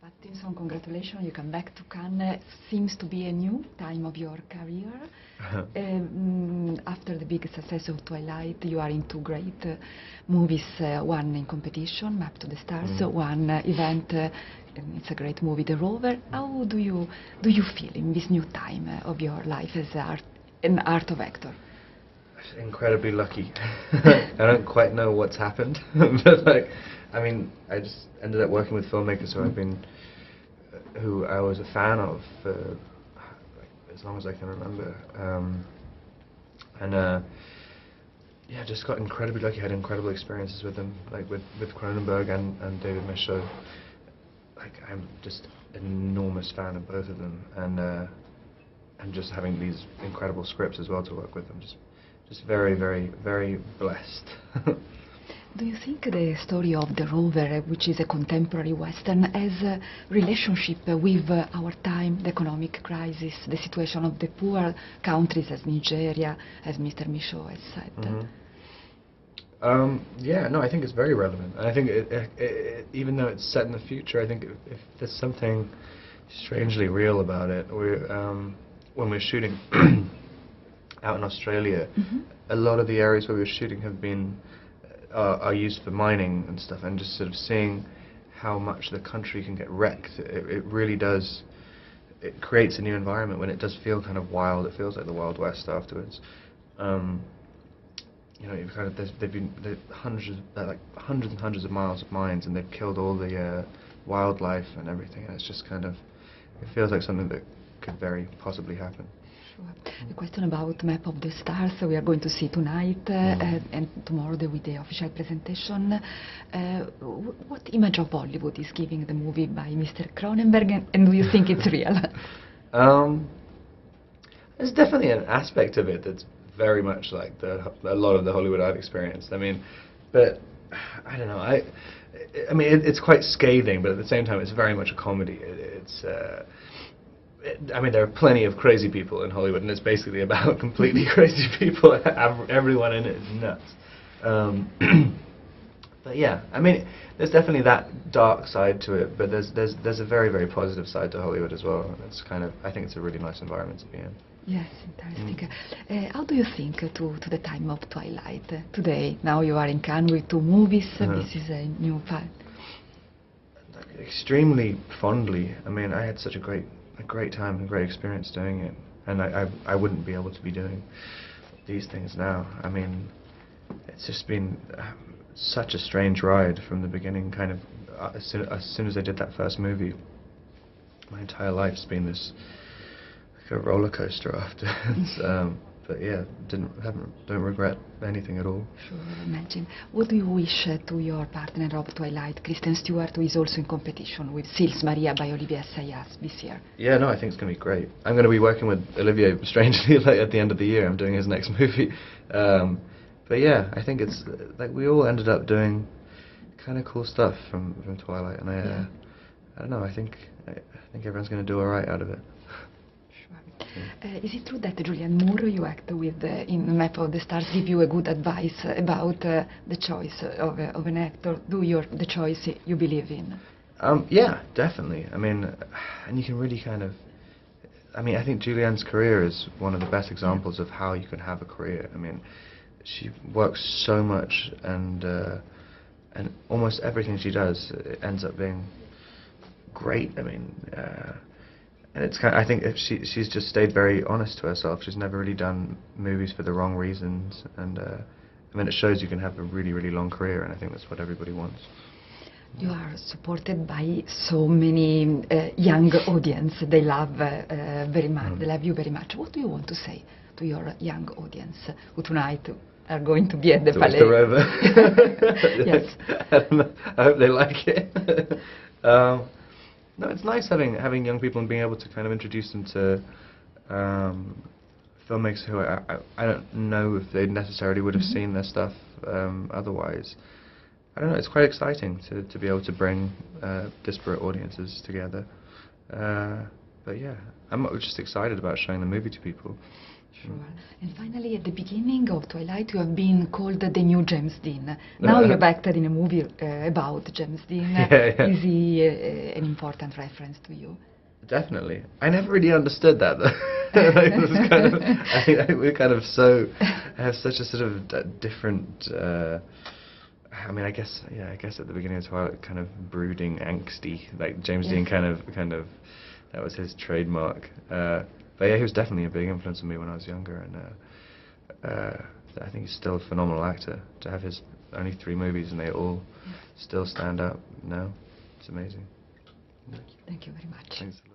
Pattinson, congratulations, you come back to Cannes. Seems to be a new time of your career. After the big success of Twilight, you are in two great movies, one in competition, Map to the Stars, one event, it's a great movie, The Rover. How do you feel in this new time of your life as an art of actor? Incredibly lucky. I don't quite know what's happened, but like, I mean, I just ended up working with filmmakers who I was a fan of for like, as long as I can remember, yeah, just got incredibly lucky. Had incredible experiences with them, like with Cronenberg and David Michôd. Like, I'm just an enormous fan of both of them, and just having these incredible scripts as well to work with them. Just very, very, very blessed. Do you think the story of The Rover, which is a contemporary Western, has a relationship with our time, the economic crisis, the situation of the poor countries as Nigeria, as Mr. Michaud has said? Yeah, no, I think it's very relevant. I think even though it's set in the future, I think if there's something strangely real about it, when we're shooting out in Australia, a lot of the areas where we were shooting have been are used for mining and stuff, and just sort of seeing how much the country can get wrecked, it really does. It creates a new environment when it does feel kind of wild. It feels like the Wild West afterwards. You know, you've kind of they've been hundreds and hundreds of miles of mines, and they've killed all the wildlife and everything. And it's just kind of, it feels like something that could very possibly happen. Sure. A question about Map of the Stars we are going to see tonight and tomorrow with the official presentation. What image of Hollywood is giving the movie by Mr. Cronenberg, and do you think it's real? There's definitely an aspect of it that's very much like a lot of the Hollywood I've experienced. I mean, but I don't know. I mean, it's quite scathing, but at the same time, it's very much a comedy. I mean, there are plenty of crazy people in Hollywood, and it's basically about completely crazy people. Everyone in it is nuts. But yeah, I mean, there's definitely that dark side to it, but there's a very, very positive side to Hollywood as well. And it's kind of, I think it's a really nice environment to be in. Yes, interesting. How do you think to the time of Twilight today? Now you are in Cannes with two movies. This is a new film. Extremely fondly. I mean, I had such a great time and great experience doing it, and I wouldn't be able to be doing these things now. I mean, it's just been such a strange ride from the beginning. Kind of as soon as I did that first movie, my entire life's been this like a roller coaster afterwards. But yeah, don't regret anything at all. Sure, I imagine. What do you wish to your partner of Twilight, Kristen Stewart, who is also in competition with Sils Maria by Olivier Assayas this year? Yeah, no, I think it's going to be great. I'm going to be working with Olivier, strangely, like at the end of the year. I'm doing his next movie. But yeah, I think it's like we all ended up doing kind of cool stuff from Twilight, and I don't know. I think everyone's going to do all right out of it. Is it true that Julianne Moore, you act with in Map of the Stars, give you a good advice about the choice of an actor? The choice you believe in? Yeah, definitely. I mean, and you can really kind of, I mean, I think Julianne's career is one of the best examples of how you can have a career. I mean, she works so much, and almost everything she does ends up being great. I mean, and it's kind of, I think if she's just stayed very honest to herself. She's never really done movies for the wrong reasons, and I mean, it shows you can have a really, really long career, and I think that's what everybody wants. You are supported by so many young audience. They love very much. They love you very much. What do you want to say to your young audience who tonight are going to be at the Palais? The Rover. Yes. I hope they like it. No, it's nice having young people and being able to kind of introduce them to filmmakers who I don't know if they necessarily would have seen their stuff otherwise. I don't know, it's quite exciting to be able to bring disparate audiences together. But yeah, I'm just excited about showing the movie to people. Sure. And finally, at the beginning of Twilight, you have been called the new James Dean. Now you have acted in a movie about James Dean. Yeah. Is he an important reference to you? Definitely. I never really understood that though. Like, it was kind of, I think we're kind of have such a sort of different. I mean, I guess at the beginning of Twilight, kind of brooding, angsty, like James Dean kind of that was his trademark. But yeah, he was definitely a big influence on me when I was younger, and I think he's still a phenomenal actor. To have his only 3 movies and they all still stand up now, it's amazing. Thank you very much. Thanks a lot.